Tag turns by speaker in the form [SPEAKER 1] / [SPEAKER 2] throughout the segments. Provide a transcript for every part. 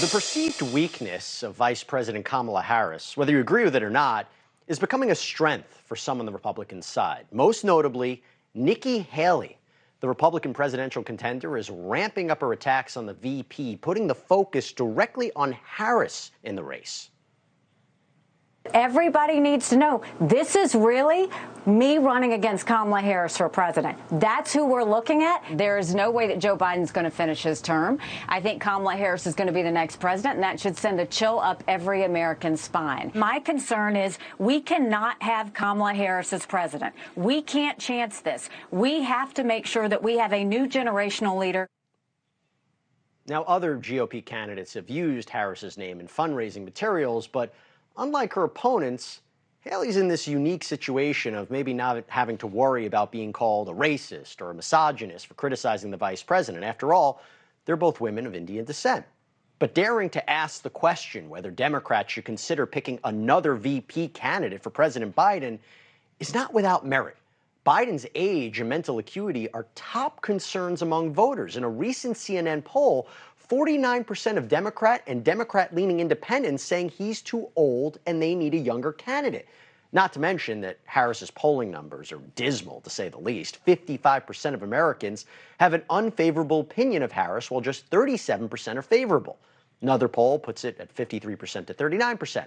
[SPEAKER 1] The perceived weakness of Vice President Kamala Harris, whether you agree with it or not, is becoming a strength for some on the Republican side. Most notably, Nikki Haley, the Republican presidential contender, is ramping up her attacks on the VP, putting the focus directly on Harris in the race.
[SPEAKER 2] Everybody needs to know this is really me running against Kamala Harris for president. That's who we're looking at. There is no way that Joe Biden's going to finish his term. I think Kamala Harris is going to be the next president, and that should send a chill up every American spine. My concern is we cannot have Kamala Harris as president. We can't chance this. We have to make sure that we have a new generational leader.
[SPEAKER 1] Now, other GOP candidates have used Harris's name in fundraising materials, but unlike her opponents, Haley's in this unique situation of maybe not having to worry about being called a racist or a misogynist for criticizing the vice president. After all, they're both women of Indian descent. But daring to ask the question whether Democrats should consider picking another VP candidate for President Biden is not without merit. Biden's age and mental acuity are top concerns among voters. In a recent CNN poll, 49% of Democrat and Democrat-leaning independents saying he's too old and they need a younger candidate. Not to mention that Harris's polling numbers are dismal, to say the least. 55% of Americans have an unfavorable opinion of Harris, while just 37% are favorable. Another poll puts it at 53% to 39%.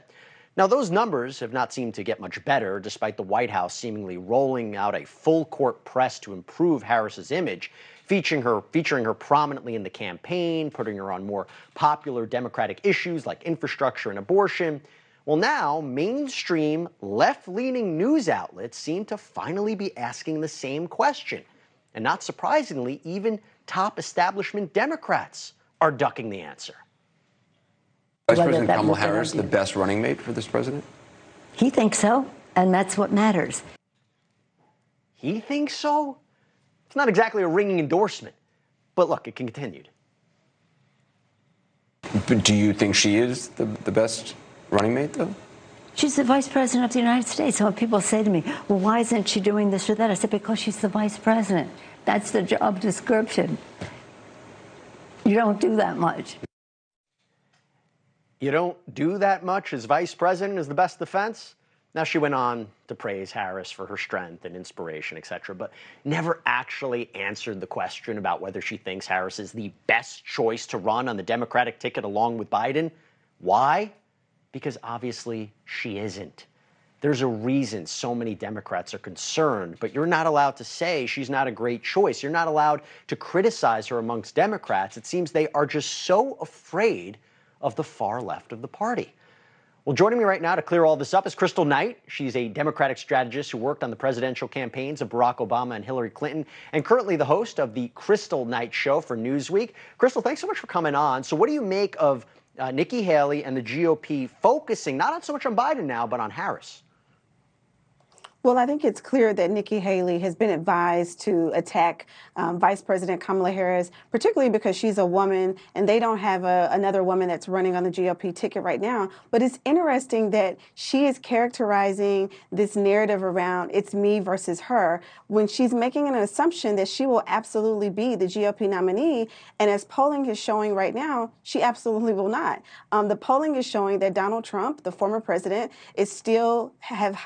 [SPEAKER 1] Now, those numbers have not seemed to get much better, despite the White House seemingly rolling out a full-court press to improve Harris's image, featuring her prominently in the campaign, putting her on more popular Democratic issues like infrastructure and abortion. Well, now, mainstream left-leaning news outlets seem to finally be asking the same question. And not surprisingly, even top establishment Democrats are ducking the answer.
[SPEAKER 3] Vice President Kamala Harris the best running mate for this president?
[SPEAKER 4] He thinks so, and that's what matters.
[SPEAKER 1] He thinks so? It's not exactly a ringing endorsement, but look, it continued.
[SPEAKER 3] But do you think she is the best running mate, though?
[SPEAKER 4] She's the vice president of the United States. So when people say to me, well, why isn't she doing this or that? I said, because she's the vice president. That's the job description. You don't do that much.
[SPEAKER 1] You don't do that much as vice president is the best defense? Now, she went on to praise Harris for her strength and inspiration, etc., but never actually answered the question about whether she thinks Harris is the best choice to run on the Democratic ticket along with Biden. Why? Because obviously she isn't. There's a reason so many Democrats are concerned, but you're not allowed to say she's not a great choice. You're not allowed to criticize her amongst Democrats. It seems they are just so afraid of the far left of the party. Well, joining me right now to clear all this up is Kristal Knight. She's a Democratic strategist who worked on the presidential campaigns of Barack Obama and Hillary Clinton, and currently the host of the Kristal Knight Show for Newsweek. Kristal, thanks so much for coming on. So what do you make of Nikki Haley and the GOP focusing not on so much on Biden now, but on Harris?
[SPEAKER 5] Well, I think it's clear that Nikki Haley has been advised to attack Vice President Kamala Harris, particularly because she's a woman and they don't have another woman that's running on the GOP ticket right now. But it's interesting that she is characterizing this narrative around it's me versus her when she's making an assumption that she will absolutely be the GOP nominee. And as polling is showing right now, she absolutely will not. The polling is showing that Donald Trump, the former president, is still has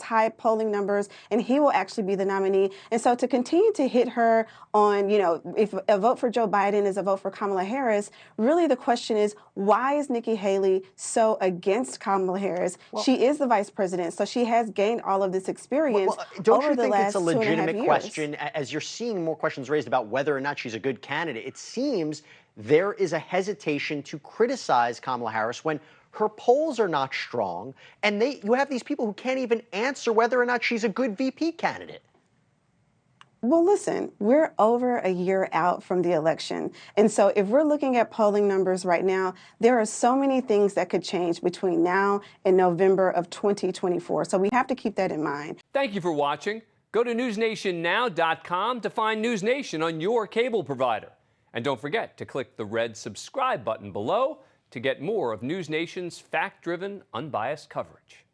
[SPEAKER 5] high polling numbers, and he will actually be the nominee. And so to continue to hit her on, if a vote for Joe Biden is a vote for Kamala Harris, really the question is, why is Nikki Haley so against Kamala Harris? Well, she is the vice president, so she has gained all of this experience
[SPEAKER 1] don't
[SPEAKER 5] over
[SPEAKER 1] you
[SPEAKER 5] the
[SPEAKER 1] think
[SPEAKER 5] last
[SPEAKER 1] it's a legitimate
[SPEAKER 5] 2.5
[SPEAKER 1] question? As you're seeing more questions raised about whether or not she's a good candidate, it seems there is a hesitation to criticize Kamala Harris when her polls are not strong, and you have these people who can't even answer whether or not she's a good VP candidate.
[SPEAKER 5] Well, listen, we're over a year out from the election. And so if we're looking at polling numbers right now, there are so many things that could change between now and November of 2024. So we have to keep that in mind.
[SPEAKER 6] Thank you for watching. Go to newsnationnow.com to find NewsNation on your cable provider. And don't forget to click the red subscribe button below to get more of NewsNation's fact-driven, unbiased coverage.